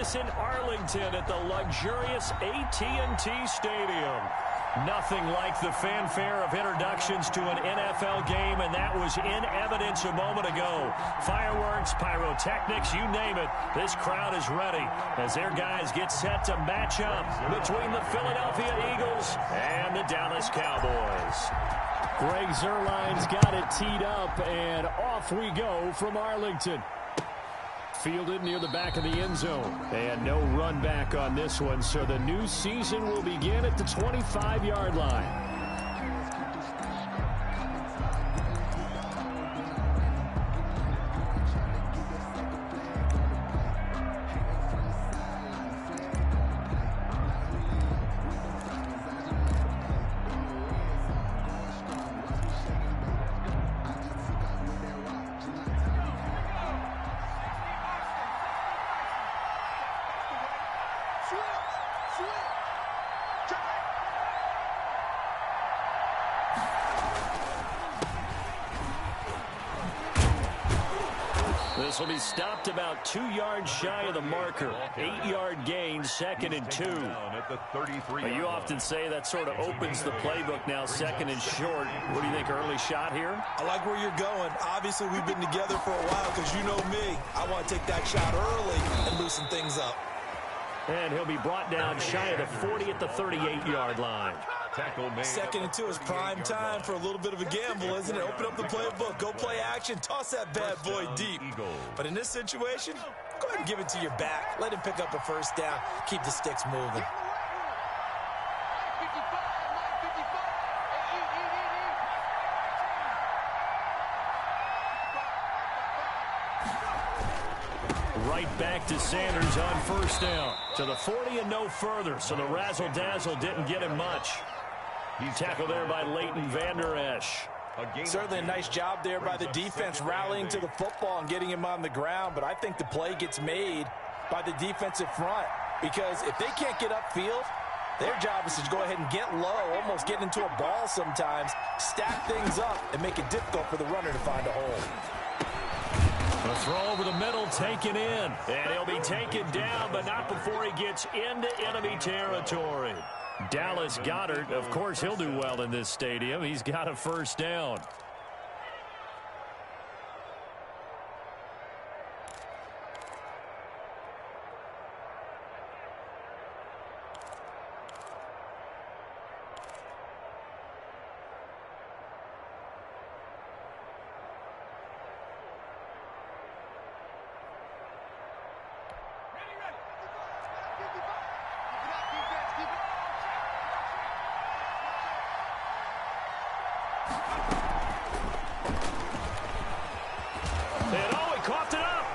Dallas in Arlington at the luxurious AT&T Stadium. Nothing like the fanfare of introductions to an NFL game, and that was in evidence a moment ago. Fireworks, pyrotechnics, you name it. This crowd is ready as their guys get set to match up between the Philadelphia Eagles and the Dallas Cowboys. Greg Zuerlein's got it teed up, and off we go from Arlington. Fielded near the back of the end zone. And no run back on this one, so the new season will begin at the 25-yard line. This will be stopped about 2 yards shy of the marker. 8-yard gain, 2nd and 2. You often say that sort of opens the playbook now, 2nd and short. What do you think, early shot here? I like where you're going. Obviously, we've been together for a while because you know me. I want to take that shot early and loosen things up. And he'll be brought down shy of the 40 at the 38-yard line. 2nd and 2 is prime time for a little bit of a gamble, isn't it? Open up the playbook, go play action, toss that bad boy deep. But in this situation, go ahead and give it to your back. Let him pick up a first down, keep the sticks moving. Right back to Sanders on first down. To the 40 and no further, so the razzle-dazzle didn't get him much. Tackled there by Leighton Vander Esch. Certainly a nice job there by the defense rallying to the football and getting him on the ground, but I think the play gets made by the defensive front because if they can't get upfield, their job is to go ahead and get low, almost get into a ball sometimes, stack things up, and make it difficult for the runner to find a hole. A throw over the middle taken in, and he'll be taken down, but not before he gets into enemy territory. Dallas Goedert, of course, he'll do well in this stadium. He's got a first down.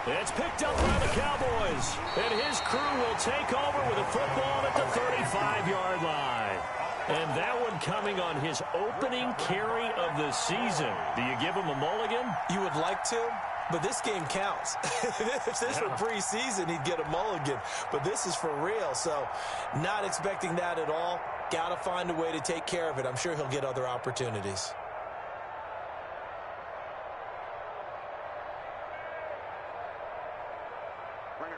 It's picked up by the Cowboys, and his crew will take over with a football at the 35-yard line. And that one coming on his opening carry of the season. Do you give him a mulligan? You would like to, but this game counts. If this were preseason, he'd get a mulligan, but this is for real, so not expecting that at all. Got to find a way to take care of it. I'm sure he'll get other opportunities.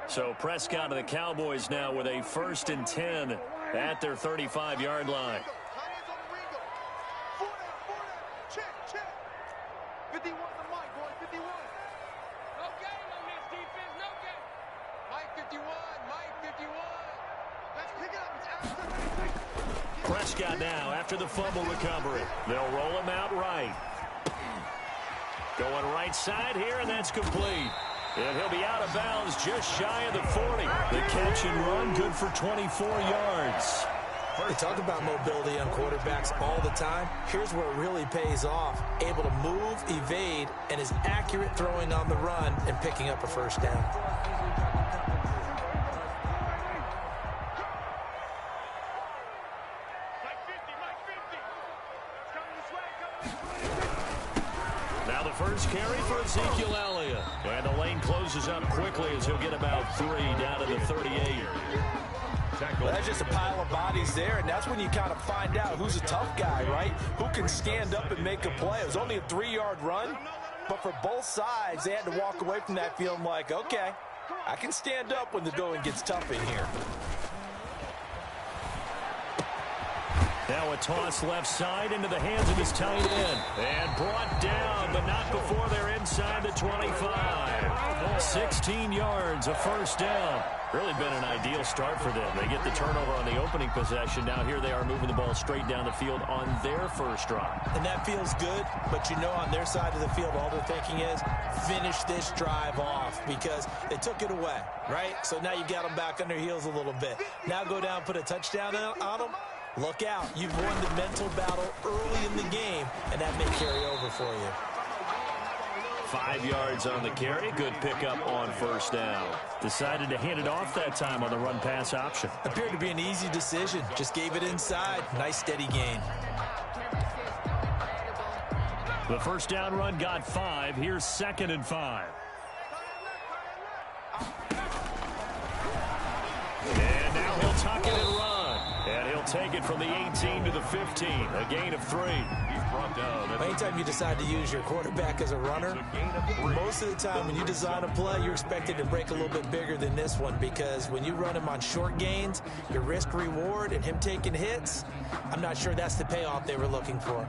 So Prescott of the Cowboys now with a 1st and 10 at their 35-yard line. Prescott now after the fumble recovery. They'll roll him out right. Going right side here, and that's complete. And he'll be out of bounds just shy of the 40. The catch and run good for 24 yards. We talk about mobility on quarterbacks all the time. Here's where it really pays off. Able to move, evade, and is accurate throwing on the run and picking up a first down. Now the first carry for Ezekiel Elliott. And the lane closes up quickly as he'll get about 3 down to the 38. Well, that's just a pile of bodies there, and that's when you kind of find out who's a tough guy, right? Who can stand up and make a play. It was only a 3-yard run, but for both sides, they had to walk away from that feeling like, okay, I can stand up when the going gets tough in here. Now a toss left side into the hands of his tight end. And brought down, but not before they're inside the 25. 16 yards, a first down. Really been an ideal start for them. They get the turnover on the opening possession. Now here they are moving the ball straight down the field on their first drive. And that feels good, but you know on their side of the field, all they're thinking is finish this drive off because they took it away, right? So now you got them back on their heels a little bit. Now go down, put a touchdown on them. Look out. You've won the mental battle early in the game, and that may carry over for you. 5 yards on the carry. Good pickup on first down. Decided to hand it off that time on the run-pass option. Appeared to be an easy decision. Just gave it inside. Nice steady gain. The first down run got 5. Here's 2nd and 5. And now he'll tuck it and run. And he'll take it from the 18 to the 15. A gain of 3. He's brought down. Anytime you decide to use your quarterback as a runner, most of the time when you design a play, you're expected to break a little bit bigger than this one because when you run him on short gains, your risk-reward and him taking hits, I'm not sure that's the payoff they were looking for.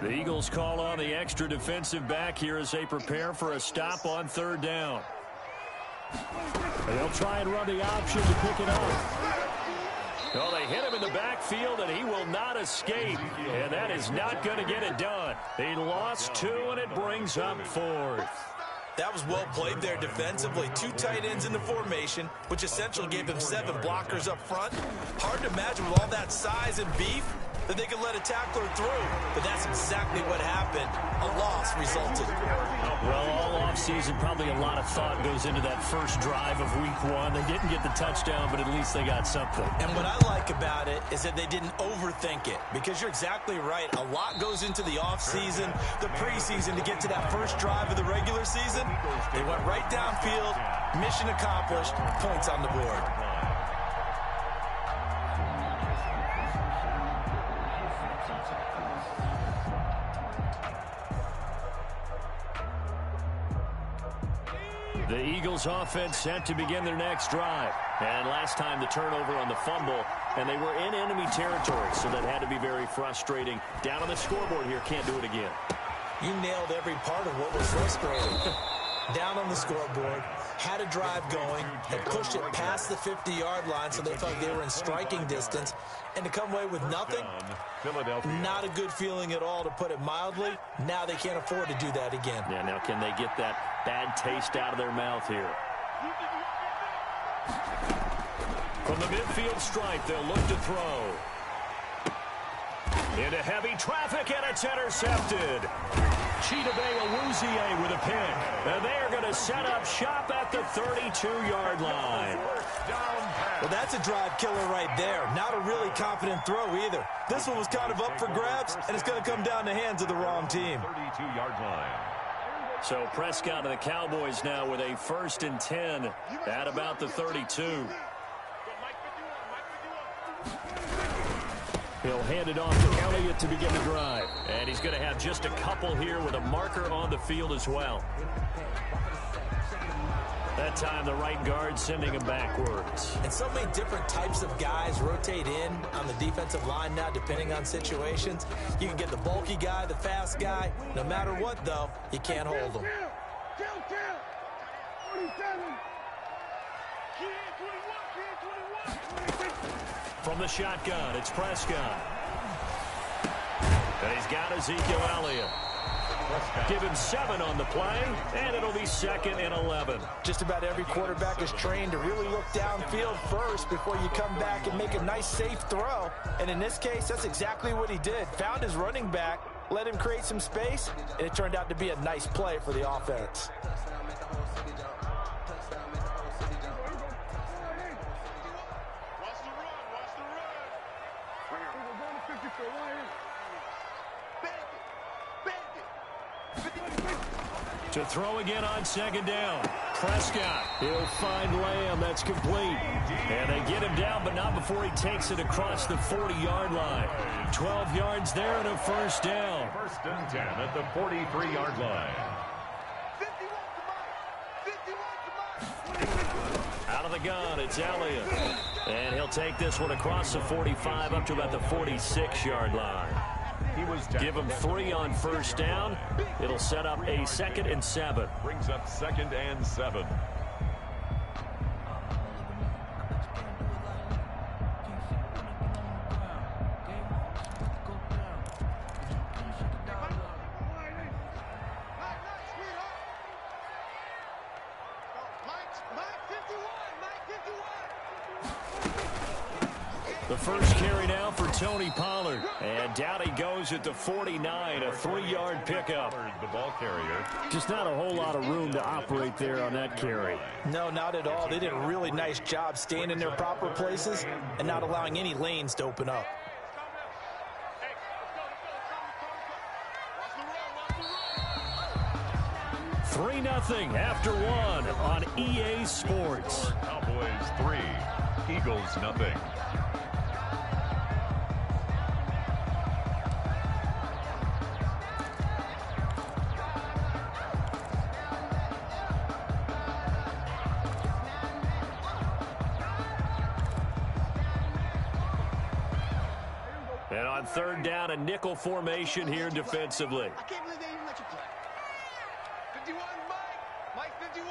The Eagles call on the extra defensive back here as they prepare for a stop on 3rd down. They'll try and run the option to pick it up. Well, they hit him in the backfield, and he will not escape. And that is not going to get it done. He lost 2, and it brings up 4th. That was well played there defensively. 2 tight ends in the formation, which essentially gave them 7 blockers up front. Hard to imagine with all that size and beef that they could let a tackler through. But that's exactly what happened. A loss resulted. Well, all offseason, probably a lot of thought goes into that first drive of week 1. They didn't get the touchdown, but at least they got something. And what I like about it is that they didn't overthink it. Because you're exactly right. A lot goes into the offseason, the preseason to get to that first drive of the regular season. They went right downfield, mission accomplished, points on the board. The Eagles offense set to begin their next drive. And last time the turnover on the fumble, and they were in enemy territory, so that had to be very frustrating. Down on the scoreboard here, can't do it again. You nailed every part of what was frustrating. Down on the scoreboard, had a drive going, had pushed it past the 50-yard line so they thought they were in striking distance, and to come away with nothing, not a good feeling at all, to put it mildly. Now they can't afford to do that again. Yeah, now can they get that bad taste out of their mouth here? From the midfield stripe, they'll look to throw. Into heavy traffic, and it's intercepted. Chidobe Awuzie with a pick. And they are going to set up shop at the 32-yard line. Well, that's a drive killer right there. Not a really confident throw either. This one was kind of up for grabs, and it's going to come down the hands of the wrong team. 32-yard line. So Prescott and the Cowboys now with a 1st and 10 at about the 32. He'll hand it off to Elliott to begin the drive. And he's going to have just a couple here with a marker on the field as well. That time the right guard sending him backwards. And so many different types of guys rotate in on the defensive line now depending on situations. You can get the bulky guy, the fast guy. No matter what, though, you can't hold them. From the shotgun, it's Prescott. And he's got Ezekiel Elliott. Give him 7 on the play, and it'll be 2nd and 11. Just about every quarterback is trained to really look downfield first before you come back and make a nice, safe throw. And in this case, that's exactly what he did. Found his running back, let him create some space, and it turned out to be a nice play for the offense. To throw again on second down. Prescott. He'll find Lamb. That's complete. And they get him down, but not before he takes it across the 40-yard line. 12 yards there and a first down. 1st and 10 at the 43-yard line. Out of the gun, it's Elliott. And he'll take this one across the 45 up to about the 46-yard line. Give him 3 on first down. It'll set up a 2nd and 7. Brings up 2nd and 7. The first carry now for Tony Pollard. And down he goes at the 49, a 3-yard pickup. The ball carrier. Just not a whole lot of room to operate there on that carry. No, not at all. They did a really nice job staying in their proper places and not allowing any lanes to open up. Three 0 after 1 on EA Sports. Cowboys 3, Eagles 0. And on 3rd down, a nickel formation here defensively. I can't believe they even let you play. 51, Mike 51.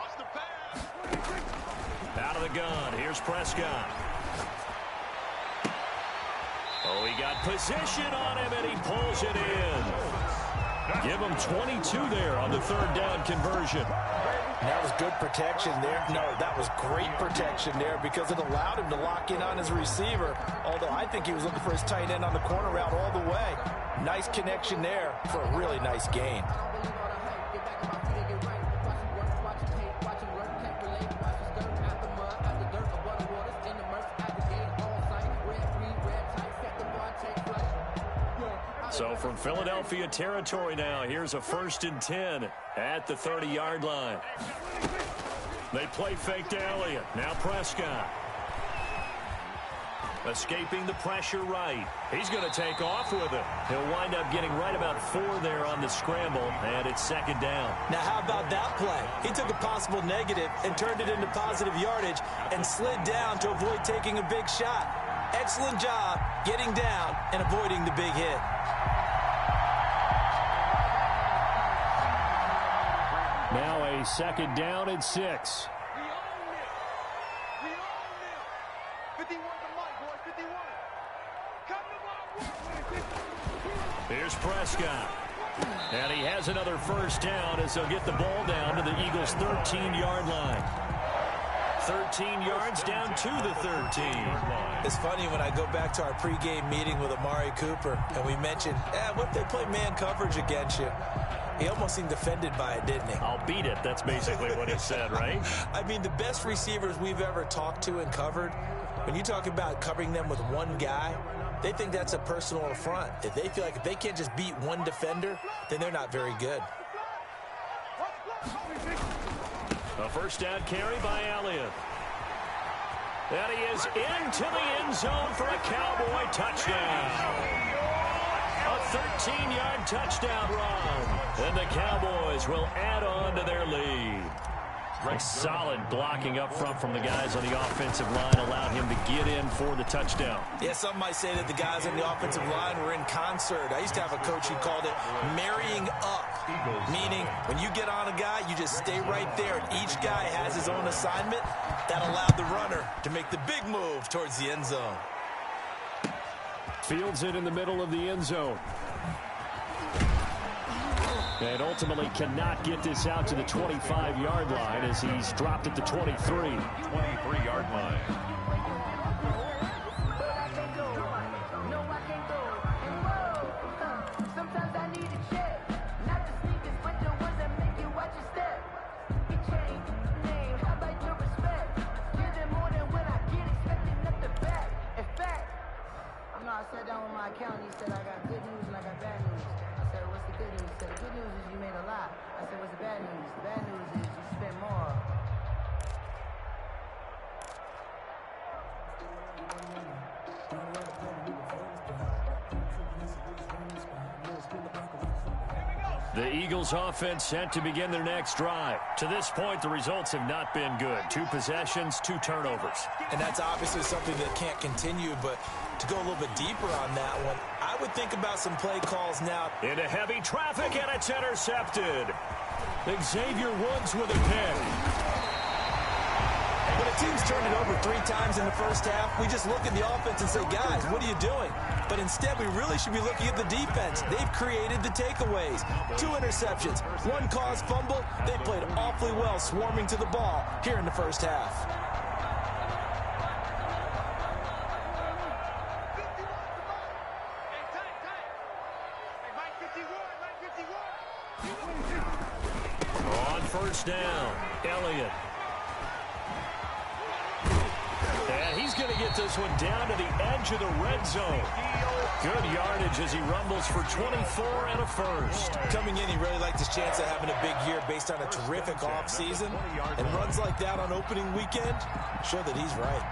Watch the pass. Out of the gun, here's Prescott. Oh, he got position on him, and he pulls it in. Give him 22 there on the 3rd down conversion. That was good protection there. No, that was great protection there because it allowed him to lock in on his receiver, although I think he was looking for his tight end on the corner route all the way. Nice connection there for a really nice gain. So from Philadelphia territory now, here's a 1st and 10 at the 30-yard line. They play fake to Elliott. Now Prescott. Escaping the pressure right. He's going to take off with it. He'll wind up getting right about 4 there on the scramble, and it's 2nd down. Now, how about that play? He took a possible negative and turned it into positive yardage and slid down to avoid taking a big shot. Excellent job getting down and avoiding the big hit. Now a 2nd down and 6. We own this. 51 to Mike, boys. 51. Come to Mike. Here's Prescott. And he has another first down as they'll get the ball down to the Eagles' 13-yard line. 13 yards down to the 13. It's funny when I go back to our pregame meeting with Amari Cooper and we mentioned, what if they play man coverage against you? He almost seemed offended by it, didn't he? I'll beat it. That's basically what he said, right? I mean, the best receivers we've ever talked to and covered, when you talk about covering them with one guy, they think that's a personal affront. If they feel like if they can't just beat one defender, then they're not very good. A first down carry by Elliott. And he is into the end zone for a Cowboy touchdown. A 13-yard touchdown run. And the Cowboys will add on to their lead. Solid blocking up front from the guys on the offensive line allowed him to get in for the touchdown. Yeah, some might say that the guys on the offensive line were in concert. I used to have a coach who called it marrying up, meaning when you get on a guy, you just stay right there, and each guy has his own assignment. That allowed the runner to make the big move towards the end zone. Fields it in the middle of the end zone. And ultimately cannot get this out to the 25-yard line as he's dropped at the 23. 23-yard line. I sat down with my accountant. He said, I got good news and I got bad news. I said, what's the good news? He said, the good news is you made a lot. I said, what's the bad news. Bad news is you spend more. The Eagles offense set to begin their next drive. To this point, the results have not been good. 2 possessions, 2 turnovers. And that's obviously something that can't continue, but to go a little bit deeper on that one, I would think about some play calls now. Into heavy traffic, and it's intercepted. Xavier Woods with a pick. When a team's turned it over 3 times in the first half, we just look at the offense and say, guys, what are you doing? But instead, we really should be looking at the defense. They've created the takeaways. 2 interceptions, 1 caused fumble. They played awfully well swarming to the ball here in the first half. On first down, Elliott. And he's going to get this one down to the edge of the red zone. Good yardage as he rumbles for 24 and a first. Coming in, he really liked his chance of having a big year based on a terrific offseason. And runs like that on opening weekend show that he's right.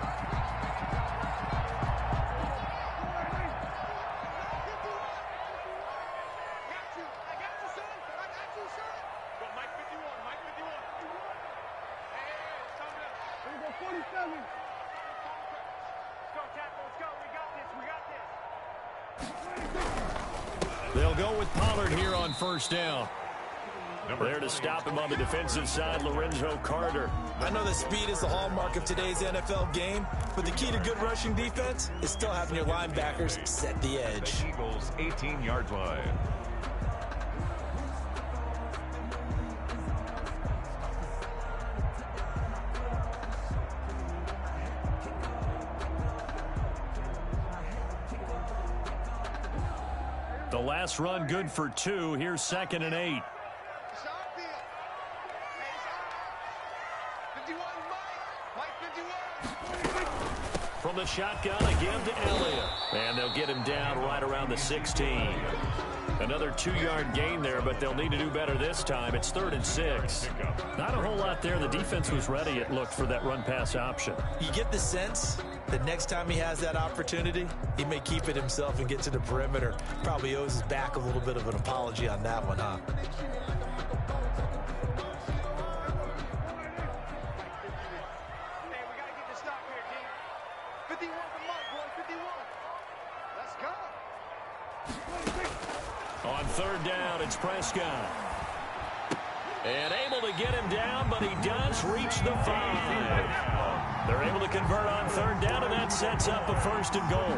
They'll go with Pollard here on first down. There to stop him on the defensive side, Lorenzo Carter. I know that speed is the hallmark of today's NFL game, but the key to good rushing defense is still having your linebackers set the edge. Eagles 18-yard line. The last run good for 2. Here's 2nd and 8. From the shotgun again to Elliott. And they'll get him down right around the 16. Another 2-yard gain there, but they'll need to do better this time. It's 3rd and 6. Not a whole lot there. The defense was ready, it looked, for that run-pass option. You get the sense that next time he has that opportunity, he may keep it himself and get to the perimeter. Probably owes his back a little bit of an apology on that one, huh? On 3rd down, it's Prescott. And able to get him down, but he does reach the 5. They're able to convert on 3rd down, and that sets up a 1st and goal.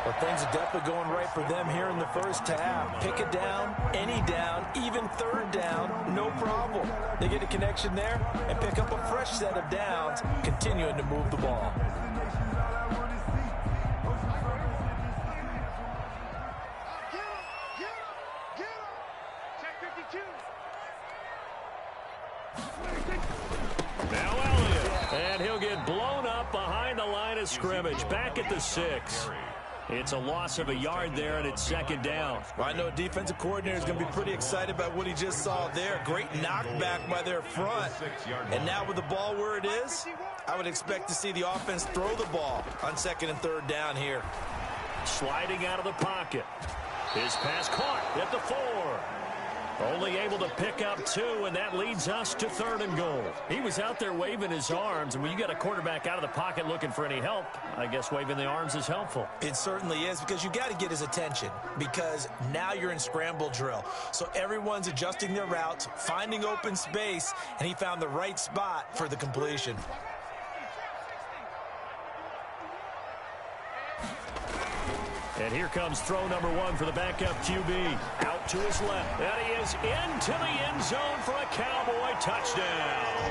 Well, things are definitely going right for them here in the first half. Pick it down, any down, even 3rd down, no problem. They get a connection there and pick up a fresh set of downs, continuing to move the ball. Now Elliott, and he'll get blown up behind the line of scrimmage, back at the 6. It's a loss of a yard there, and it's 2nd down. Well, I know defensive coordinator is going to be pretty excited about what he just saw there. Great knockback by their front. And now with the ball where it is, I would expect to see the offense throw the ball on 2nd and 3rd down here. Sliding out of the pocket. His pass caught at the 4. Only able to pick up 2, and that leads us to 3rd and goal. He was out there waving his arms, and when you got a quarterback out of the pocket looking for any help, I guess waving the arms is helpful. It certainly is, because you got to get his attention, because now you're in scramble drill. So everyone's adjusting their routes, finding open space, and he found the right spot for the completion. And here comes throw number 1 for the backup QB. Out to his left. And he is into the end zone for a Cowboy touchdown.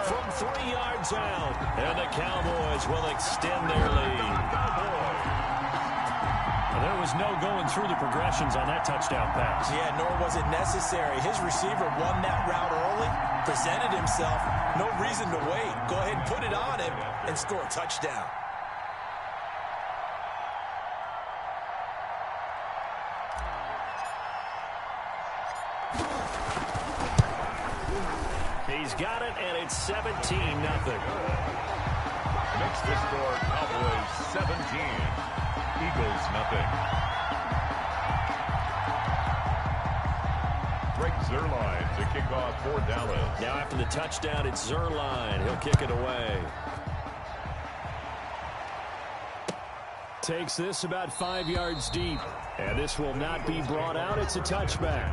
From 3 yards out. And the Cowboys will extend their lead. There was no going through the progressions on that touchdown pass. Yeah, nor was it necessary. His receiver won that route early, presented himself. No reason to wait. Go ahead and put it on him and score a touchdown. He's got it, and it's 17-0. Makes the score Cowboys 17, Eagles nothing. Greg Zuerlein to kick off for Dallas. Now after the touchdown, it's Zuerlein. He'll kick it away. Takes this about 5 yards deep. And this will not be brought out. It's a touchback.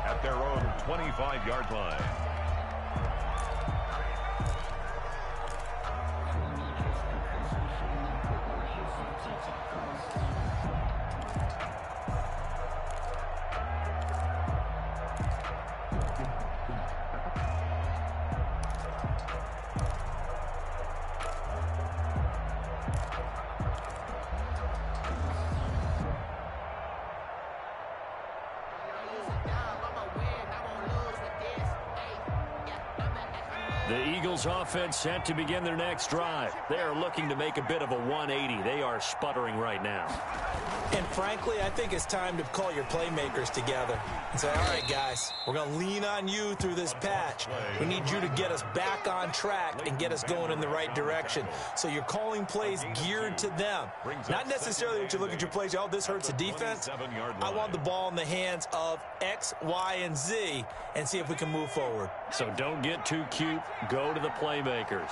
At their own 25-yard line. The Eagles offense set to begin their next drive. They are looking to make a bit of a 180. They are sputtering right now. And frankly, I think it's time to call your playmakers together and say, all right, guys, we're going to lean on you through this patch. We need you to get us back on track and get us going in the right direction. So you're calling plays geared to them. Not necessarily that you look at your plays, oh, this hurts the defense. I want the ball in the hands of X, Y, and Z and see if we can move forward. So don't get too cute. Go to the playmakers.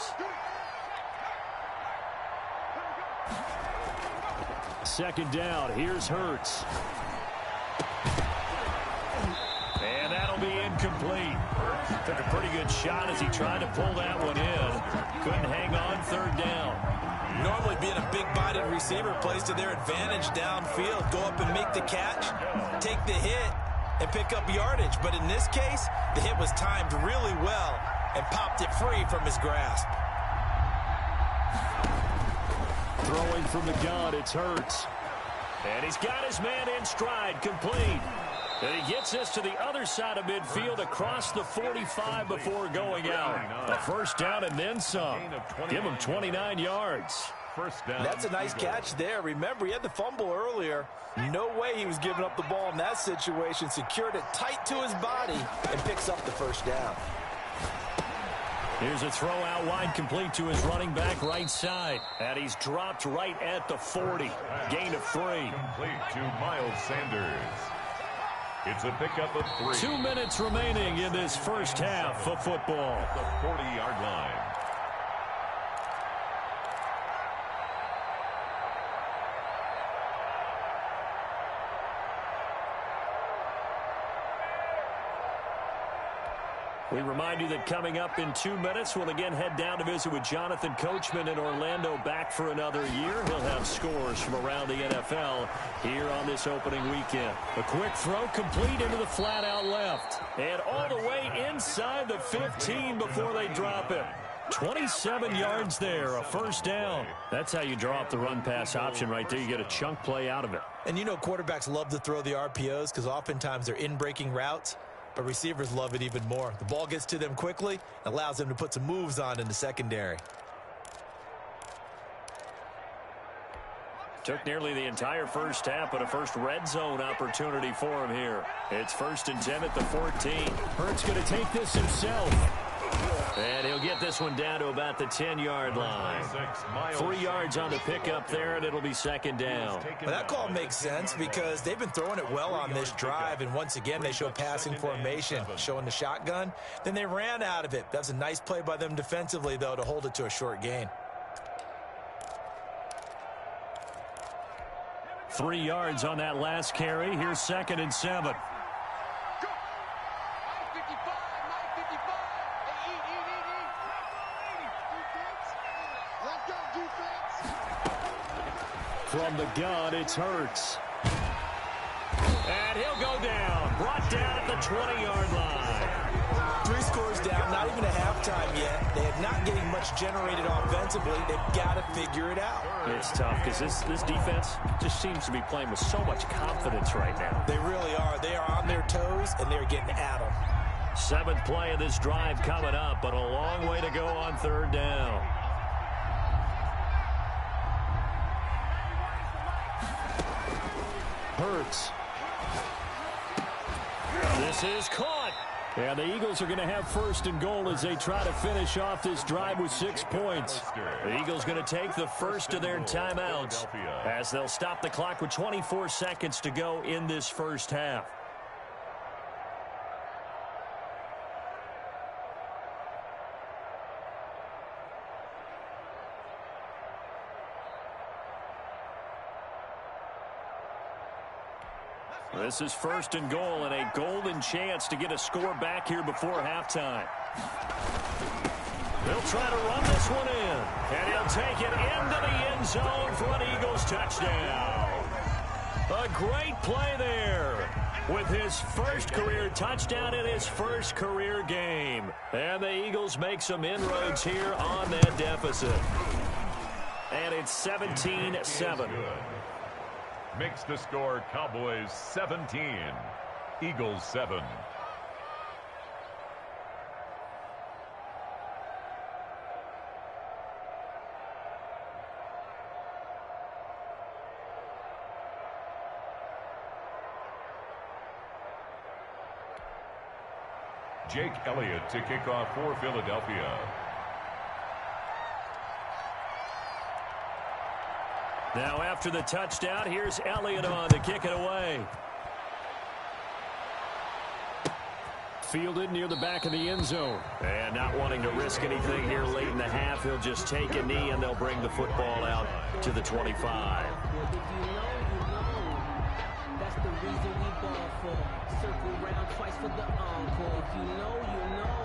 Second down. Here's Hurts. And that'll be incomplete. Took a pretty good shot as he tried to pull that one in. Couldn't hang on third down. Normally being a big-bodied receiver plays to their advantage downfield. Go up and make the catch, take the hit, and pick up yardage. But in this case, the hit was timed really well and popped it free from his grasp. Throwing from the gun, it's Hurts. And he's got his man in stride, complete. And he gets this to the other side of midfield across the 45 before going out. A first down and then some. Give him 29 yards. First down. That's a nice catch there. Remember, he had the fumble earlier. No way he was giving up the ball in that situation. Secured it tight to his body and picks up the first down. Here's a throw out wide, complete to his running back right side. And he's dropped right at the 40. Gain of 3. Complete to Miles Sanders. It's a pickup of 3. 2 minutes remaining in this first half of football. The 40-yard line. We remind you that coming up in 2 minutes, we'll again head down to visit with Jonathan Coachman in Orlando, back for another year. He'll have scores from around the NFL here on this opening weekend. A quick throw complete into the flat out left. And all the way inside the 15 before they drop it. 27 yards there, a first down. That's how you draw up the run-pass option right there. You get a chunk play out of it. And you know quarterbacks love to throw the RPOs because oftentimes they're in-breaking routes. But receivers love it even more. The ball gets to them quickly, allows them to put some moves on in the secondary. Took nearly the entire first half, but a first red zone opportunity for him here. It's 1st and 10 at the 14. Hurts going to take this himself. And he'll get this one down to about the 10-yard line. 3 yards on the pickup there, and it'll be second down. Well, that call makes sense because they've been throwing it well on this drive, and once again they show passing formation, showing the shotgun. Then they ran out of it. That's a nice play by them defensively, though, to hold it to a short gain. 3 yards on that last carry. Here's 2nd and 7. From the gun, it's Hurts. And he'll go down. Brought down at the 20-yard line. 3 scores down, not even a halftime yet. They are not getting much generated offensively. They've got to figure it out. It's tough because this defense just seems to be playing with so much confidence right now. They really are. They are on their toes, and they're getting at them. 7th play of this drive coming up, but a long way to go on 3rd down. Hurts. This is caught. And the Eagles are going to have first and goal as they try to finish off this drive with 6 points. The Eagles going to take the first of their timeouts as they'll stop the clock with 24 seconds to go in this first half. This is first and goal and a golden chance to get a score back here before halftime. They'll try to run this one in, and he'll take it into the end zone for an Eagles touchdown. A great play there with his first career touchdown in his first career game. And the Eagles make some inroads here on that deficit. And it's 17-7. Makes the score Cowboys 17, Eagles 7. Jake Elliott to kick off for Philadelphia. Now after the touchdown, here's Elliott on to kick it away. Fielded near the back of the end zone. And not wanting to risk anything here late in the half, he'll just take a knee and they'll bring the football out to the 25. That's the reason we ball for. Circle round twice for the encore. If you know, you know.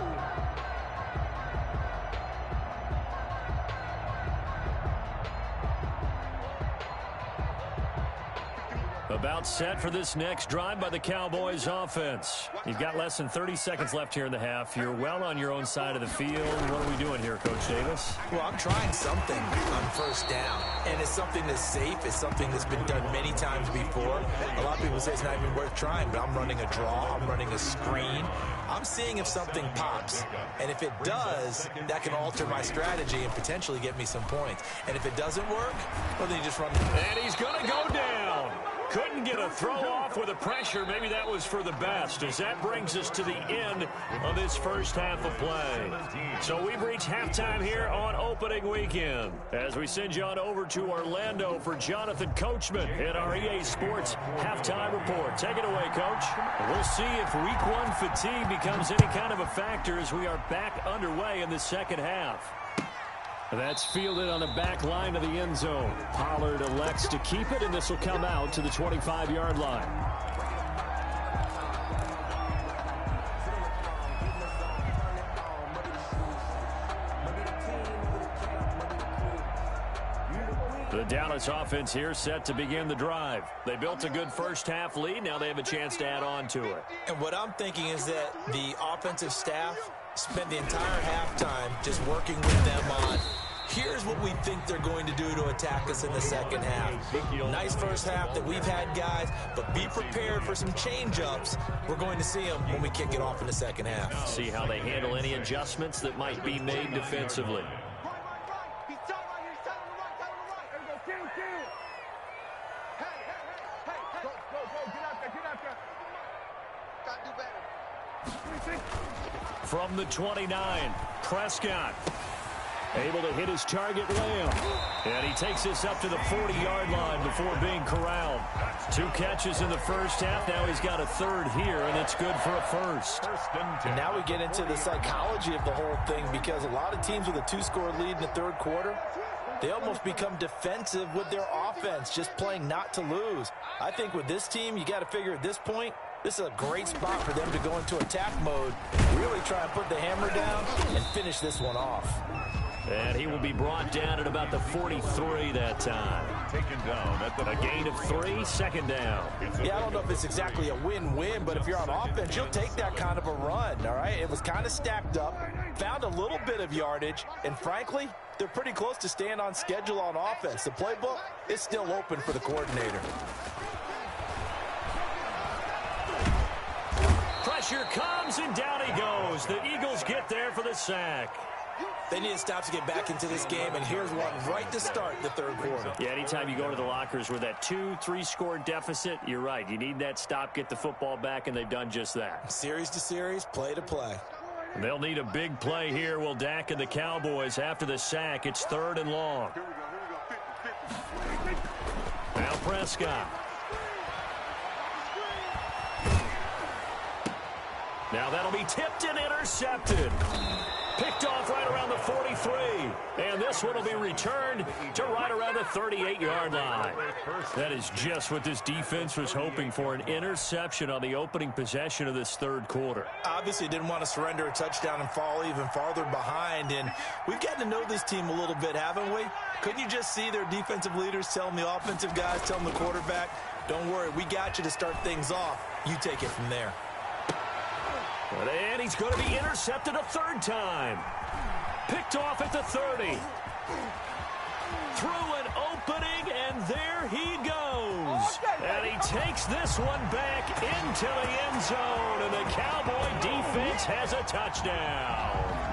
About set for this next drive by the Cowboys offense. You've got less than 30 seconds left here in the half. You're well on your own side of the field. What are we doing here, Coach Davis? Well, I'm trying something on first down, and it's something that's safe. It's something that's been done many times before. A lot of people say it's not even worth trying, but I'm running a draw. I'm running a screen. I'm seeing if something pops, and if it does, that can alter my strategy and potentially get me some points. And if it doesn't work, well, then you just run. And he's going to go down. Couldn't get a throw off with the pressure. Maybe that was for the best, as that brings us to the end of this first half of play. So we've reached halftime here on opening weekend, as we send you on over to Orlando for Jonathan Coachman in our EA Sports halftime report. Take it away, Coach. We'll see if week one fatigue becomes any kind of a factor as we are back underway in the second half. That's fielded on the back line of the end zone. Pollard elects to keep it, and this will come out to the 25-yard line. The Dallas offense here set to begin the drive. They built a good first half lead. Now they have a chance to add on to it. And what I'm thinking is that the offensive staff spent the entire halftime just working with them on, here's what we think they're going to do to attack us in the second half. Nice first half that we've had, guys, but be prepared for some change-ups. We're going to see them when we kick it off in the second half. See how they handle any adjustments that might be made defensively. From the 29, Prescott able to hit his target Lamb. And he takes this up to the 40-yard line before being corralled. 2 catches in the first half. Now he's got a third here, and it's good for a first. And now we get into the psychology of the whole thing, because a lot of teams with a 2-score lead in the third quarter, they almost become defensive with their offense, just playing not to lose. I think with this team, you got to figure at this point, this is a great spot for them to go into attack mode, really try and put the hammer down and finish this one off. And he will be brought down at about the 43 that time. Taken down at a gain of 3, second down. Yeah, I don't know if it's exactly a win-win, but if you're on offense, you'll take that kind of a run, all right? It was kind of stacked up, found a little bit of yardage, and frankly, they're pretty close to staying on schedule on offense. The playbook is still open for the coordinator. Pressure comes, and down he goes. The Eagles get there for the sack. They need to stop to get back into this game, and here's one right to start the third quarter. Yeah, anytime you go to the lockers with that 2-3 score deficit, you're right. You need that stop, get the football back, and they've done just that. Series to series, play to play. They'll need a big play here. Will Dak and the Cowboys after the sack. It's 3rd and long. Now Prescott. Now that'll be tipped and intercepted. Picked off right around the 43. And this one will be returned to right around the 38-yard line. That is just what this defense was hoping for, an interception on the opening possession of this third quarter. Obviously didn't want to surrender a touchdown and fall even farther behind. And we've gotten to know this team a little bit, haven't we? Couldn't you just see their defensive leaders telling the offensive guys, telling the quarterback, don't worry, we got you to start things off. You take it from there. And he's going to be intercepted a 3rd time. Picked off at the 30. Through an opening, and there he goes. And he takes this one back into the end zone, and the Cowboy defense has a touchdown.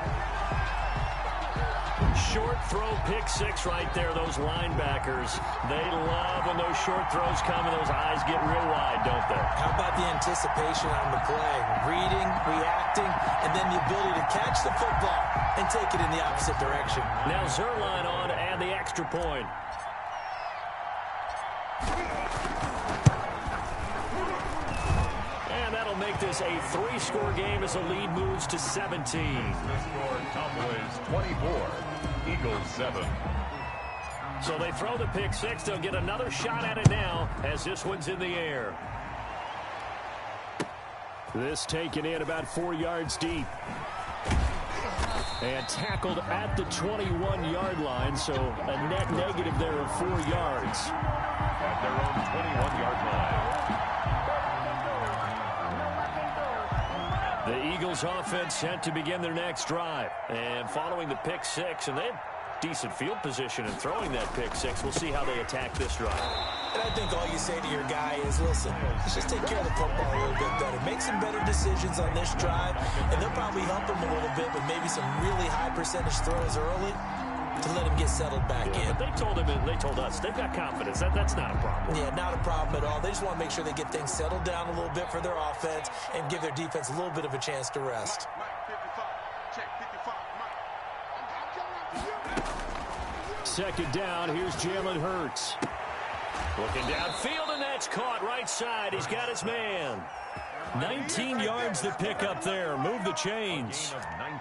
Short throw, pick 6 right there. Those linebackers, they love when those short throws come and those eyes get real wide, don't they? How about the anticipation on the play? Reading, reacting, and then the ability to catch the football and take it in the opposite direction. Now Zuerlein on to add the extra point. And that'll make this a 3-score game as the lead moves to 17. The score, Cowboys 24, Eagles 7. So they throw the pick 6. They'll get another shot at it now as this one's in the air. This taken in about 4 yards deep. And tackled at the 21-yard line, so a net negative there of 4 yards. At their own 21-yard line. The Eagles offense set to begin their next drive. And following the pick 6, and they have decent field position in throwing that pick 6. We'll see how they attack this drive. And I think all you say to your guy is, listen, let's just take care of the football a little bit better. Make some better decisions on this drive, and they'll probably help him a little bit with maybe some really high percentage throws early to let him get settled back in. But they told us they've got confidence. That's not a problem. Yeah, not a problem at all. They just want to make sure they get things settled down a little bit for their offense and give their defense a little bit of a chance to rest. Second down, here's Jalen Hurts. Looking downfield, and that's caught right side. He's got his man. 19 yards to pick up there. Move the chains.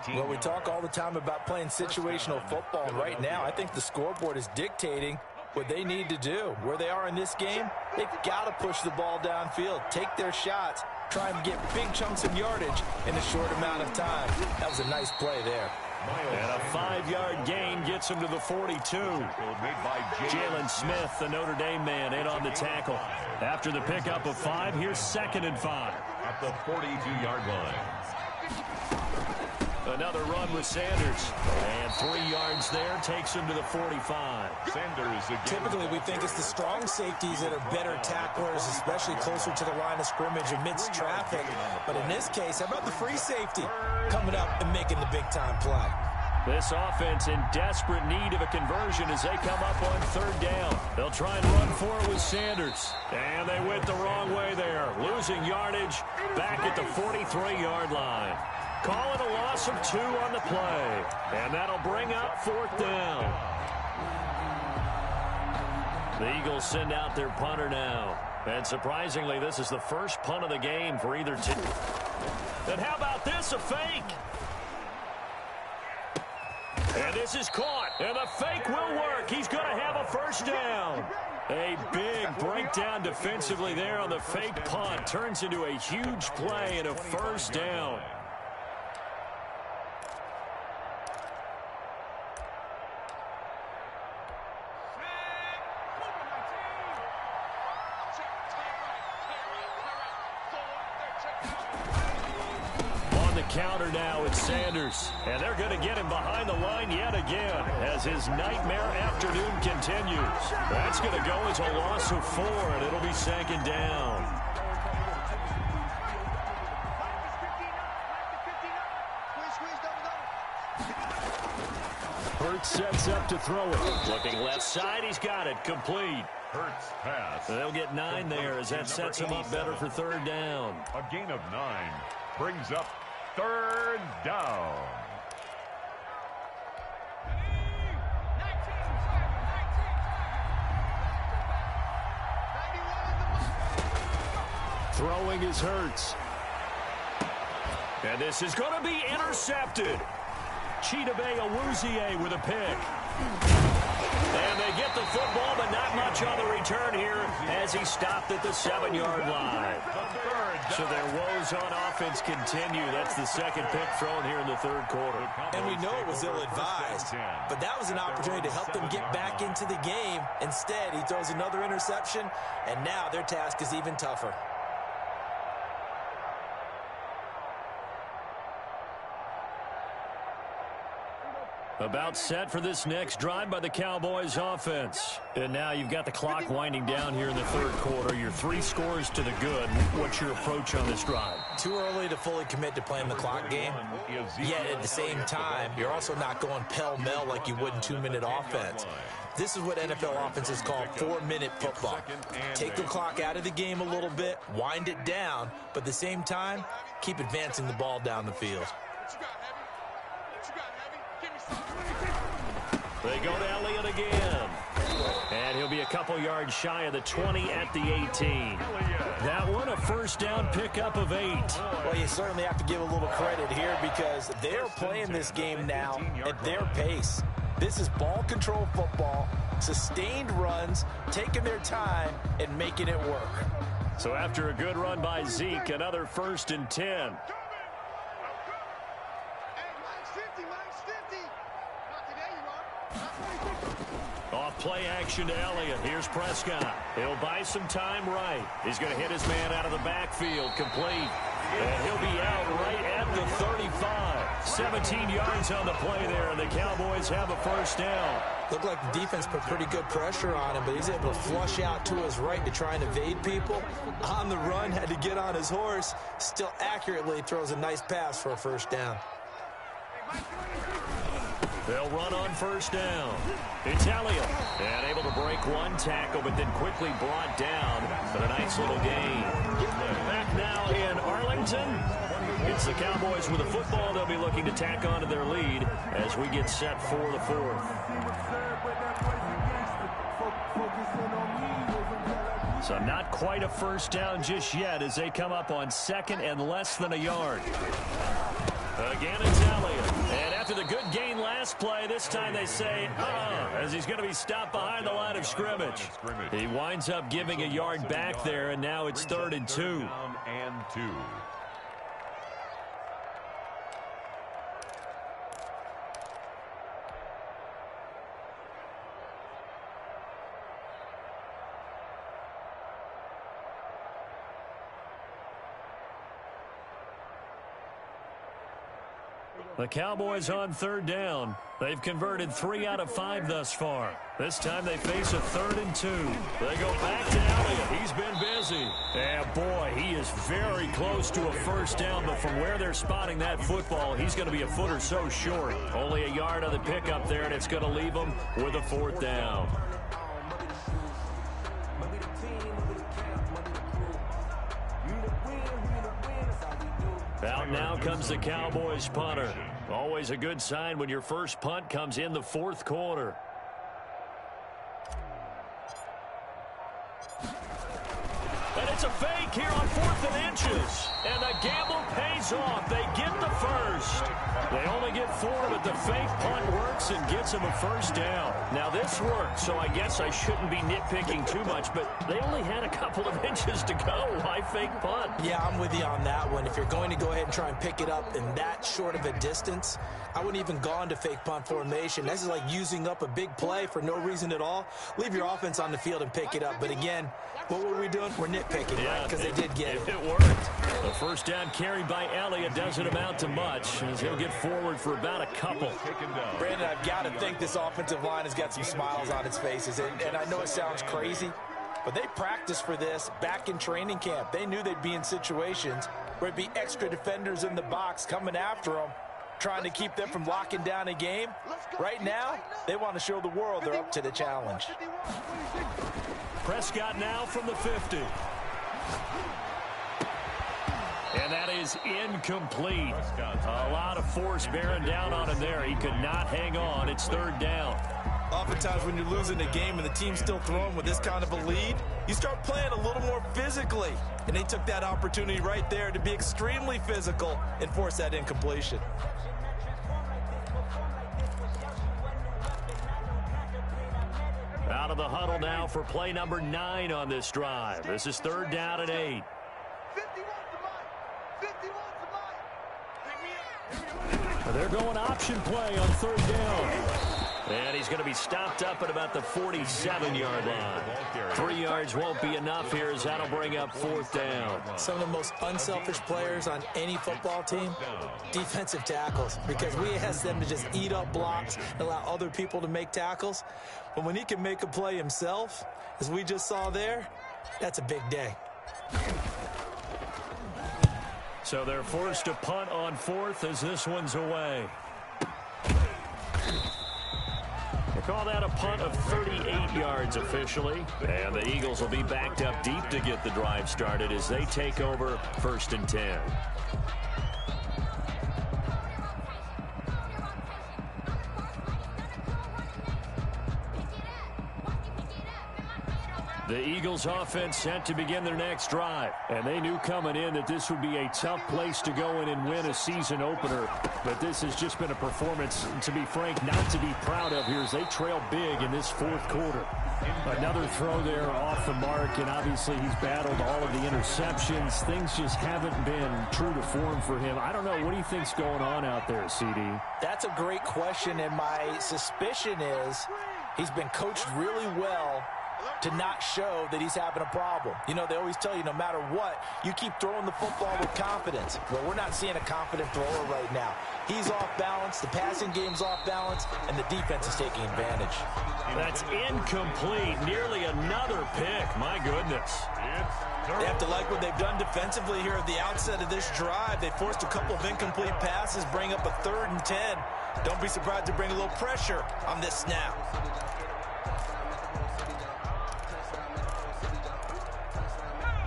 Well, we talk all the time about playing situational football. Right now, I think the scoreboard is dictating what they need to do. Where they are in this game, they've got to push the ball downfield, take their shots, try and get big chunks of yardage in a short amount of time. That was a nice play there. And a 5-yard gain gets him to the 42. Jalen Smith, the Notre Dame man, in on the tackle. After the pickup of 5, here's 2nd and 5. At the 42-yard line. Another run with Sanders. And 3 yards there takes him to the 45. Sanders again. Typically, we think it's the strong safeties that are better tacklers, especially closer to the line of scrimmage amidst traffic. But in this case, how about the free safety coming up and making the big-time play? This offense in desperate need of a conversion as they come up on 3rd down. They'll try and run for it with Sanders. And they went the wrong way there. Losing yardage back at the 43-yard line. Calling a loss of 2 on the play. And that'll bring up 4th down. The Eagles send out their punter now. And surprisingly, this is the first punt of the game for either team. And how about this, a fake? And this is caught. And the fake will work. He's going to have a 1st down. A big breakdown defensively there on the fake punt. Turns into a huge play and a 1st down. Counter now with Sanders, and they're going to get him behind the line yet again as his nightmare afternoon continues. That's going to go as a loss of 4, and it'll be 2nd down. Hurts sets up to throw it. Looking left side, he's got it. Complete. Hurts pass. They'll get 9 there as that sets him up better for third down. A gain of 9 brings up third down. Throwing is Hurts. And this is going to be intercepted. Chidobe Awuzie with a pick. And they get the football, but not much on the return here as he stopped at the 7-yard line. So their woes on offense continue. That's the second pick thrown here in the third quarter. And we know it was ill-advised, but that was an opportunity to help them get back into the game. Instead, he throws another interception, and now their task is even tougher. About set for this next drive by the Cowboys offense. And now you've got the clock winding down here in the third quarter. Your 3 scores to the good. What's your approach on this drive? Too early to fully commit to playing the clock game. Yet at the same time, you're also not going pell-mell like you would in 2-minute offense. This is what NFL offenses call 4-minute football. Take the clock out of the game a little bit, wind it down, but at the same time, keep advancing the ball down the field. They go to Elliott again. And he'll be a couple yards shy of the 20 at the 18. That one, a first down pickup of 8. Well, you certainly have to give a little credit here because they're playing this game now at their pace. This is ball control football, sustained runs, taking their time and making it work. So after a good run by Zeke, another 1st and 10. Off play action to Elliott. Here's Prescott. He'll buy some time right. He's going to hit his man out of the backfield. Complete. And he'll be out right at the 35. 17 yards on the play there, and the Cowboys have a first down. Looked like the defense put pretty good pressure on him, but he's able to flush out to his right to try and evade people. On the run, had to get on his horse. Still accurately throws a nice pass for a first down. They'll run on first down. It's Elliott. And able to break one tackle, but then quickly brought down. But a nice little gain. Back now in Arlington. It's the Cowboys with the football. They'll be looking to tack on to their lead as we get set for the 4th. So not quite a first down just yet as they come up on 2nd and less than a yard. Again, it's Elliott. And after the good gain last play, this time they say, as he's going to be stopped behind the line of scrimmage. He winds up giving a yard back there, and now it's 3rd and 2. The Cowboys on 3rd down. They've converted 3 out of 5 thus far. This time they face a 3rd and 2. They go back to Elliott. He's been busy. And boy, he is very close to a first down, but from where they're spotting that football, he's going to be a foot or so short. Only a yard on the pickup there, and it's going to leave him with a 4th down. Out now comes the Cowboys punter. Always a good sign when your first punt comes in the 4th quarter. And it's a fake here on 4th and inches. And the gamble pays off. They get the first. They only get 4, but the fake punt works and gets them a first down. Now this worked, so I guess I shouldn't be nitpicking too much, but they only had a couple of inches to go. Why fake punt? Yeah, I'm with you on that one. If you're going to go ahead and try and pick it up in that short of a distance, I wouldn't even go into fake punt formation. This is like using up a big play for no reason at all. Leave your offense on the field and pick it up. But again, what were we doing? We're nitpicking, right? Because they did get it. It worked. The first down carried by Elliott doesn't amount to much as he'll get forward for about a couple. Brandon, I've got to think this offensive line has got some smiles on its faces. And I know it sounds crazy, but they practiced for this back in training camp. They knew they'd be in situations where it'd be extra defenders in the box coming after them. trying to keep them from locking down a game. Right now, they want to show the world they're up to the challenge. Prescott now from the 50. And that is incomplete. A lot of force bearing down on him there. He could not hang on. It's third down. Oftentimes when you're losing a game and the team's still throwing with this kind of a lead, you start playing a little more physically. And they took that opportunity right there to be extremely physical and force that incompletion. Out of the huddle now for play number 9 on this drive. This is third down and 8. They're going option play on third down. And he's going to be stopped up at about the 47-yard line. 3 yards won't be enough here as that'll bring up fourth down. Some of the most unselfish players on any football team, defensive tackles, because we ask them to just eat up blocks and allow other people to make tackles. But when he can make a play himself, as we just saw there, that's a big day. So they're forced to punt on fourth as this one's away. They call that a punt of 38 yards officially. And the Eagles will be backed up deep to get the drive started as they take over first and 10. The Eagles offense set to begin their next drive. And they knew coming in that this would be a tough place to go in and win a season opener. But this has just been a performance, to be frank, not to be proud of here as they trail big in this fourth quarter. Another throw there off the mark, and obviously he's battled all of the interceptions. Things just haven't been true to form for him. I don't know. What do you think's going on out there, CD? That's a great question, and my suspicion is he's been coached really well to not show that he's having a problem. You know, they always tell you no matter what, you keep throwing the football with confidence. Well, we're not seeing a confident thrower right now. He's off balance, the passing game's off balance, and the defense is taking advantage. That's incomplete. Nearly another pick. My goodness. They have to like what they've done defensively here at the outset of this drive. They forced a couple of incomplete passes, bring up a 3rd and 10. Don't be surprised to bring a little pressure on this snap.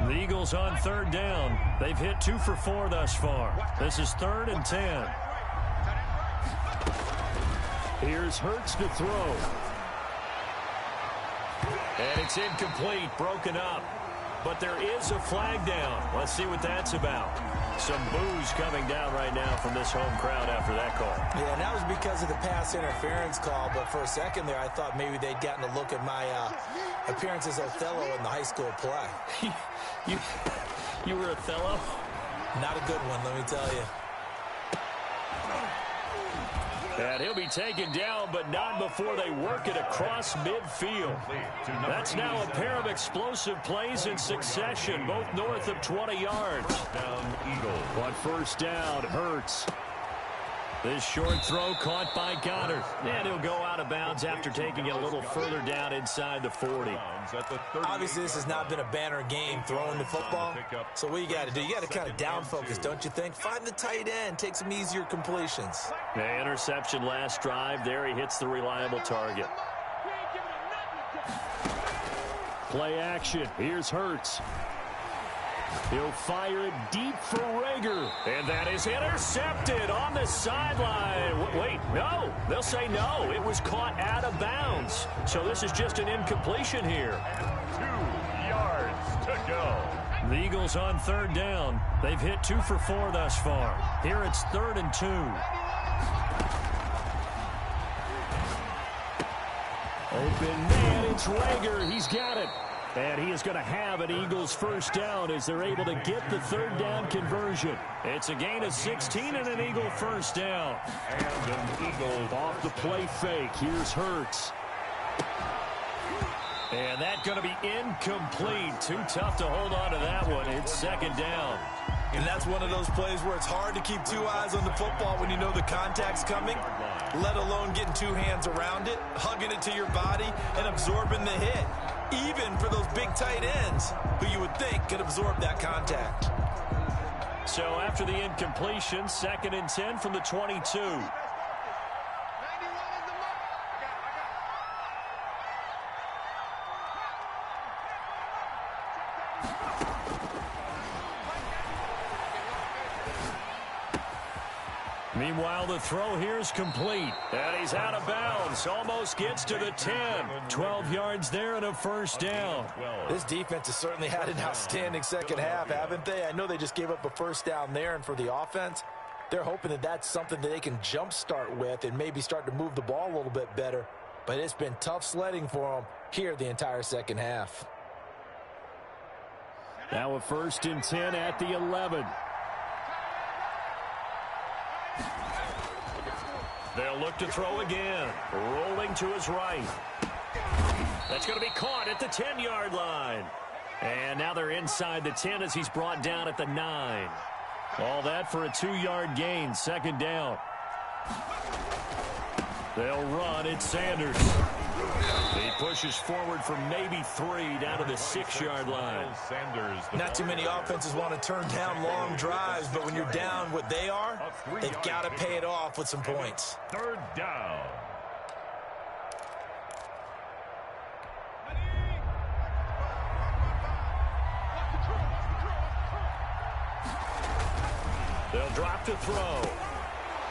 The Eagles on third down. They've hit 2 for 4 thus far. This is 3rd and 10. Here's Hurts to throw. And it's incomplete, broken up. But there is a flag down. Let's see what that's about. Some boos coming down right now from this home crowd after that call. Yeah, and that was because of the pass interference call. But for a second there, I thought maybe they'd gotten a look at my appearance as Othello in the high school play. You were Othello? Not a good one, let me tell you. And he'll be taken down, but not before they work it across midfield. That's now a pair of explosive plays in succession, both north of 20 yards. On first down, Hurts. This short throw caught by Goddard. And he'll go out of bounds after taking it a little further down inside the 40. Obviously, this has not been a banner game throwing the football. So what you got to do, you got to kind of down focus, don't you think? Find the tight end, take some easier completions. The interception last drive. There he hits the reliable target. Play action. Here's Hurts. He'll fire it deep for Rager. And that is intercepted on the sideline. Wait, no. They'll say no. It was caught out of bounds. So this is just an incompletion here. 2 yards to go. The Eagles on third down. They've hit 2 for 4 thus far. Here it's 3rd and 2. Open man, it's Rager. He's got it. And he is going to have an Eagles first down as they're able to get the third down conversion. It's a gain of 16 and an Eagle first down. And an Eagle off the play fake. Here's Hurts. And that's going to be incomplete. Too tough to hold on to that one. It's 2nd down. And that's one of those plays where it's hard to keep 2 eyes on the football when you know the contact's coming, let alone getting 2 hands around it, hugging it to your body, and absorbing the hit. Even for those big tight ends who you would think could absorb that contact. So after the incompletion, 2nd and 10 from the 22. Meanwhile, the throw here is complete. And he's out of bounds. Almost gets to the 10. 12 yards there and a first down. This defense has certainly had an outstanding second half, haven't they? I know they just gave up a first down there, and for the offense, they're hoping that that's something that they can jumpstart with and maybe start to move the ball a little bit better. But it's been tough sledding for them here the entire second half. Now a 1st and 10 at the 11. They'll look to throw again. Rolling to his right. That's going to be caught at the 10-yard line. And now they're inside the 10 as he's brought down at the 9. All that for a 2-yard gain. 2nd down. They'll run. It's Sanders. He pushes forward for maybe 3 down to the 6-yard line. Not too many offenses want to turn down long drives, but when you're down what they are, they've got to pay it off with some points. 3rd down. They'll drop to throw.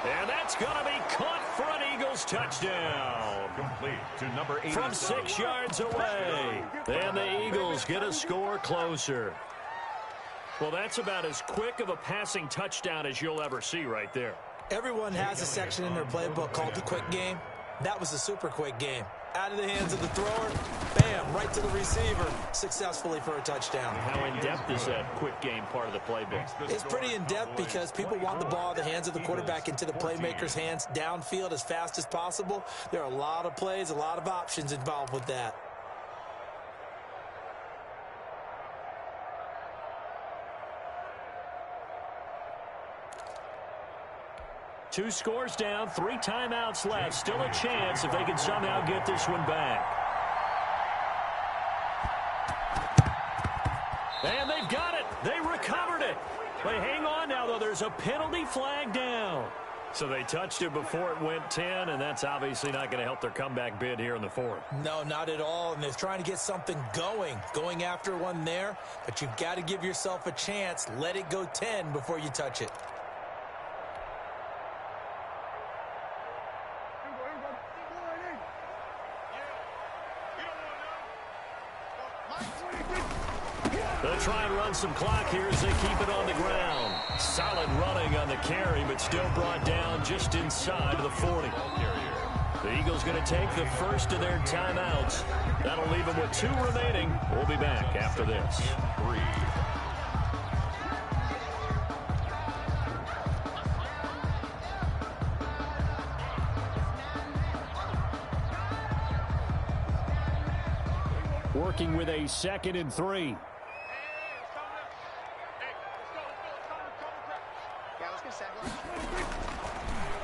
And that's going to be caught for an Eagles touchdown. Complete to number 8. From 6 yards away. And the Eagles get a score closer. Well, that's about as quick of a passing touchdown as you'll ever see right there. Everyone has a section in their playbook called the quick game. That was a super quick game. Out of the hands of the thrower, bam, right to the receiver, successfully for a touchdown. How in-depth is that quick game part of the playbook? It's pretty in-depth because people want the ball in the hands of the quarterback into the playmaker's hands downfield as fast as possible. There are a lot of plays, a lot of options involved with that. Two scores down, 3 timeouts left. Still a chance if they can somehow get this one back. And they've got it. They recovered it. They hang on now, though. There's a penalty flag down. So they touched it before it went 10, and that's obviously not going to help their comeback bid here in the 4th. No, not at all, and they're trying to get something going after one there, but you've got to give yourself a chance. Let it go 10 before you touch it. They'll try and run some clock here as they keep it on the ground. Solid running on the carry, but still brought down just inside of the 40. The Eagles going to take the first of their timeouts. That'll leave them with 2 remaining. We'll be back after this. 3. Working with a 2nd and 3.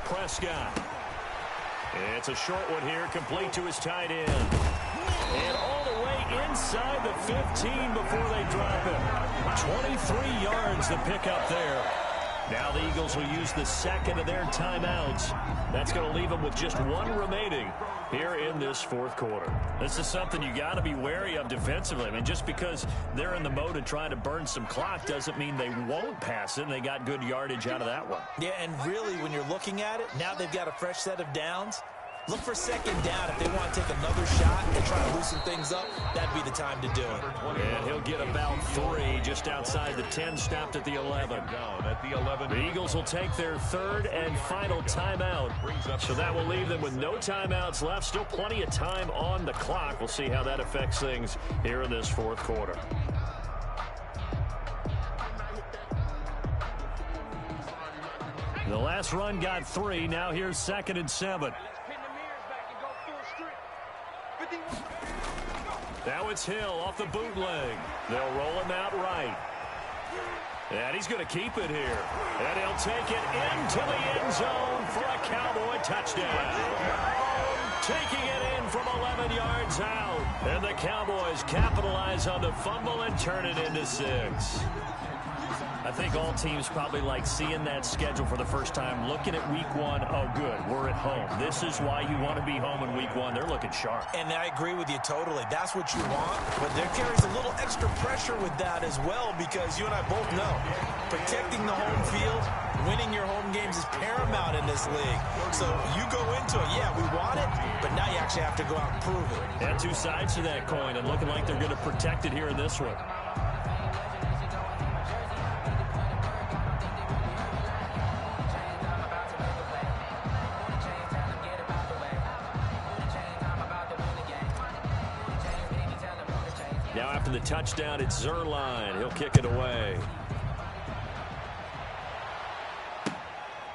Prescott. It's a short one here, complete to his tight end. And all the way inside the 15 before they drop him. 23 yards the pickup there. Now the Eagles will use the 2nd of their timeouts. That's going to leave them with just 1 remaining here in this 4th quarter. This is something you got to be wary of defensively. I mean, just because they're in the mode of trying to burn some clock doesn't mean they won't pass it, and they got good yardage out of that one. Yeah, and really, when you're looking at it, now they've got a fresh set of downs. Look for 2nd down. If they want to take another shot and try to loosen things up, that'd be the time to do it. And he'll get about 3 just outside the 10, stopped at the 11. The Eagles will take their 3rd and final timeout. So that will leave them with no timeouts left. Still plenty of time on the clock. We'll see how that affects things here in this 4th quarter. The last run got 3. Now here's 2nd and 7. Now it's Hill off the bootleg. They'll roll him out right. And he's going to keep it here. And he'll take it into the end zone for a Cowboy touchdown. Taking it in from 11 yards out. And the Cowboys capitalize on the fumble and turn it into 6. I think all teams probably like seeing that schedule for the first time, looking at week one. Oh, good, we're at home. This is why you want to be home in week one. They're looking sharp. And I agree with you totally. That's what you want, but there carries a little extra pressure with that as well, because you and I both know protecting the home field, winning your home games is paramount in this league. So you go into it, yeah, we want it, but now you actually have to go out and prove it. And two sides to that coin, and looking like they're going to protect it here in this one. Now after the touchdown, it's Zuerlein. He'll kick it away.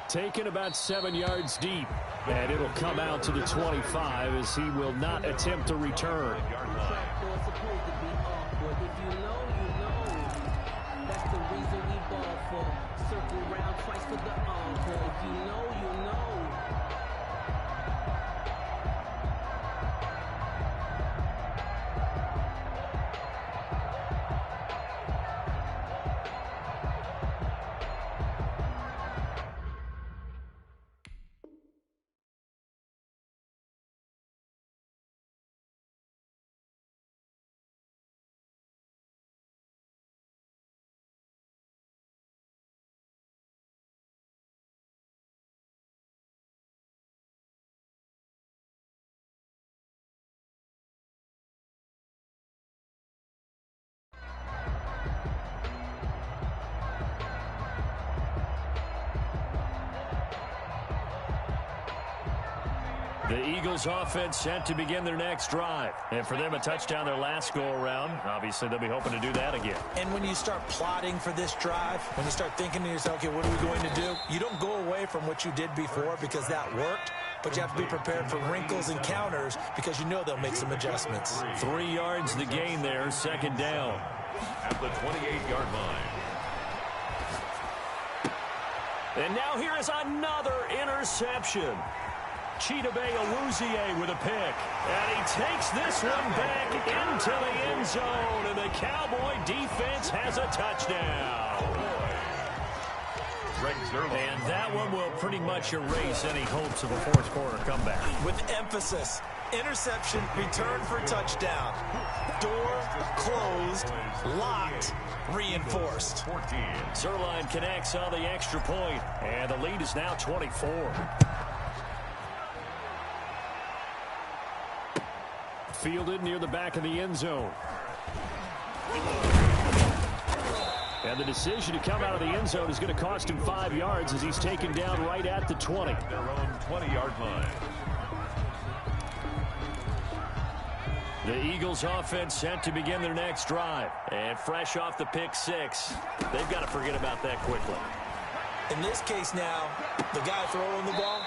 Taken about 7 yards deep. And it'll come out to the 25 as he will not attempt to return. That's the reason we ball for. Circle round twice for the encore. If you know, you know. The Eagles offense set to begin their next drive. And for them, a touchdown their last go-around. Obviously, they'll be hoping to do that again. And when you start plotting for this drive, when you start thinking to yourself, okay, what are we going to do? You don't go away from what you did before because that worked, but you have to be prepared for wrinkles and counters because you know they'll make some adjustments. 3 yards the gain there, second down. At the 28-yard line. And now here is another interception. Chidobe Awuzie with a pick. And he takes this one back into the end zone. And the Cowboy defense has a touchdown. And that one will pretty much erase any hopes of a fourth quarter comeback. With emphasis, interception, return for touchdown. Door closed, locked, reinforced. Zuerlein connects on the extra point, and the lead is now 24. Fielded near the back of the end zone. And the decision to come out of the end zone is going to cost him 5 yards as he's taken down right at the 20. Their own 20-yard line. The Eagles offense set to begin their next drive. And fresh off the pick six, they've got to forget about that quickly. In this case now, the guy throwing the ball,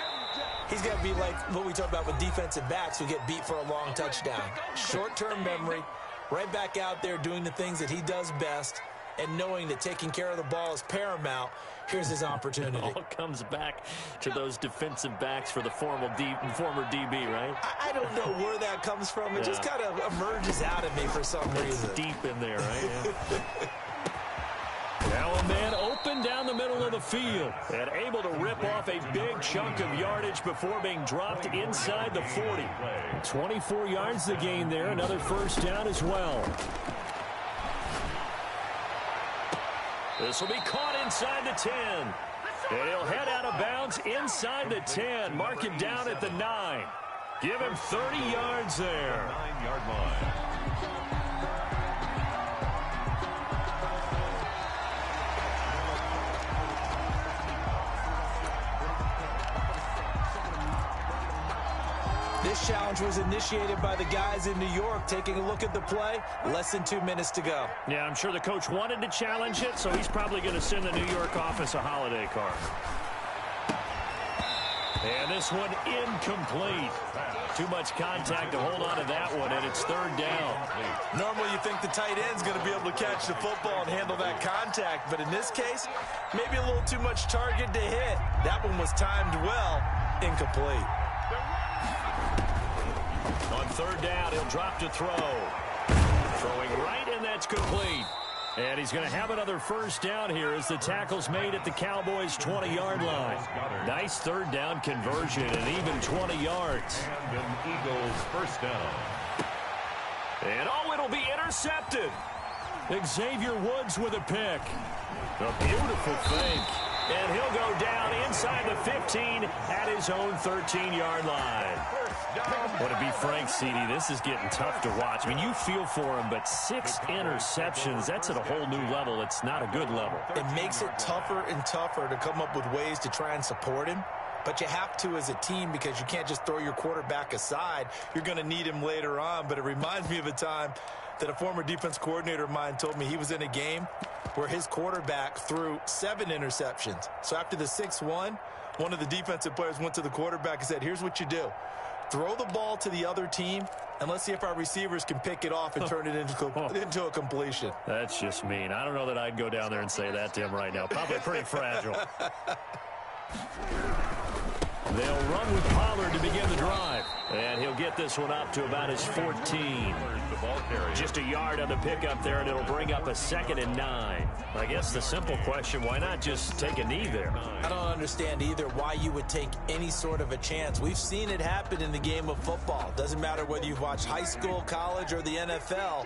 he's got to be like what we talk about with defensive backs who get beat for a long touchdown. Short-term memory, right back out there doing the things that he does best, and knowing that taking care of the ball is paramount. Here's his opportunity. It all comes back to those defensive backs for the former DB, right? I don't know where that comes from. It just kind of emerges out of me for some reason. It's deep in there, right? Yeah. Now a man open down the middle of the field and able to rip off a big chunk of yardage before being dropped inside the 40. 24 yards the gain there. Another first down as well. This will be caught inside the 10. And he'll head out of bounds inside the 10. Mark him down at the 9. Give him 30 yards there. 9-yard line. This challenge was initiated by the guys in New York. Taking a look at the play, less than 2 minutes to go. Yeah, I'm sure the coach wanted to challenge it, so he's probably going to send the New York office a holiday card. And this one incomplete. Too much contact to hold on to that one, and it's third down. Normally you think the tight end's going to be able to catch the football and handle that contact, but in this case, maybe a little too much target to hit. That one was timed well, incomplete. On third down, he'll drop to throw. Throwing right, and that's complete. And he's going to have another first down here as the tackle's made at the Cowboys' 20-yard line. Nice third down conversion and even 20 yards. And an Eagles first down. And it'll be intercepted. Xavier Woods with a pick. A beautiful fake. And he'll go down inside the 15 at his own 13-yard line. Well, to be frank, CD, this is getting tough to watch. I mean, you feel for him, but 6 interceptions, that's at a whole new level. It's not a good level. It makes it tougher and tougher to come up with ways to try and support him. But you have to as a team because you can't just throw your quarterback aside. You're going to need him later on. But it reminds me of a time that a former defense coordinator of mine told me he was in a game where his quarterback threw 7 interceptions. So after the 6-1, one of the defensive players went to the quarterback and said, here's what you do. Throw the ball to the other team, and let's see if our receivers can pick it off and turn it into a completion. That's just mean. I don't know that I'd go down there and say that to him right now. Probably pretty fragile. They'll run with Pollard to begin the drive. And he'll get this one up to about his 14. Just a yard on the pickup there, and it'll bring up a 2nd and 9. I guess the simple question, why not just take a knee there? I don't understand either why you would take any sort of a chance. We've seen it happen in the game of football. Doesn't matter whether you've watched high school, college, or the NFL.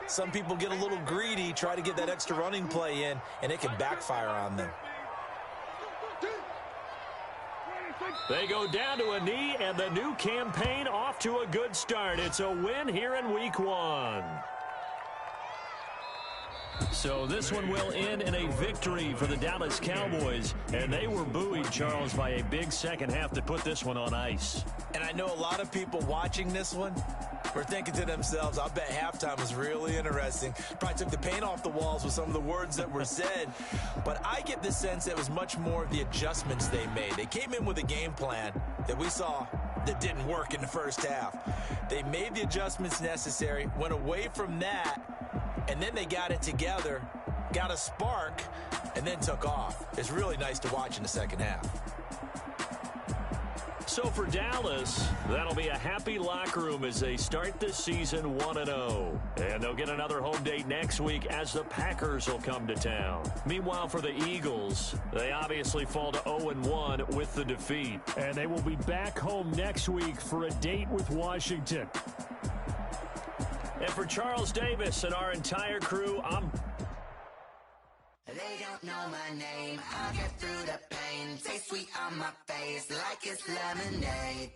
Some people get a little greedy, try to get that extra running play in, and it can backfire on them. They go down to a knee, and the new campaign off to a good start. It's a win here in Week 1. So this one will end in a victory for the Dallas Cowboys, and they were buoyed, Charles, by a big second half that put this one on ice. And I know a lot of people watching this one were thinking to themselves, I bet halftime was really interesting. Probably took the paint off the walls with some of the words that were said. But I get the sense it was much more of the adjustments they made. They came in with a game plan that we saw that didn't work in the first half. They made the adjustments necessary, went away from that, and then they got it together, got a spark, and then took off. It's really nice to watch in the second half. So for Dallas, that'll be a happy locker room as they start this season 1-0. And they'll get another home date next week as the Packers will come to town. Meanwhile, for the Eagles, they obviously fall to 0-1 with the defeat. And they will be back home next week for a date with Washington. And for Charles Davis and our entire crew, They don't know my name, I'll get through the pain. Taste sweet on my face like it's lemonade.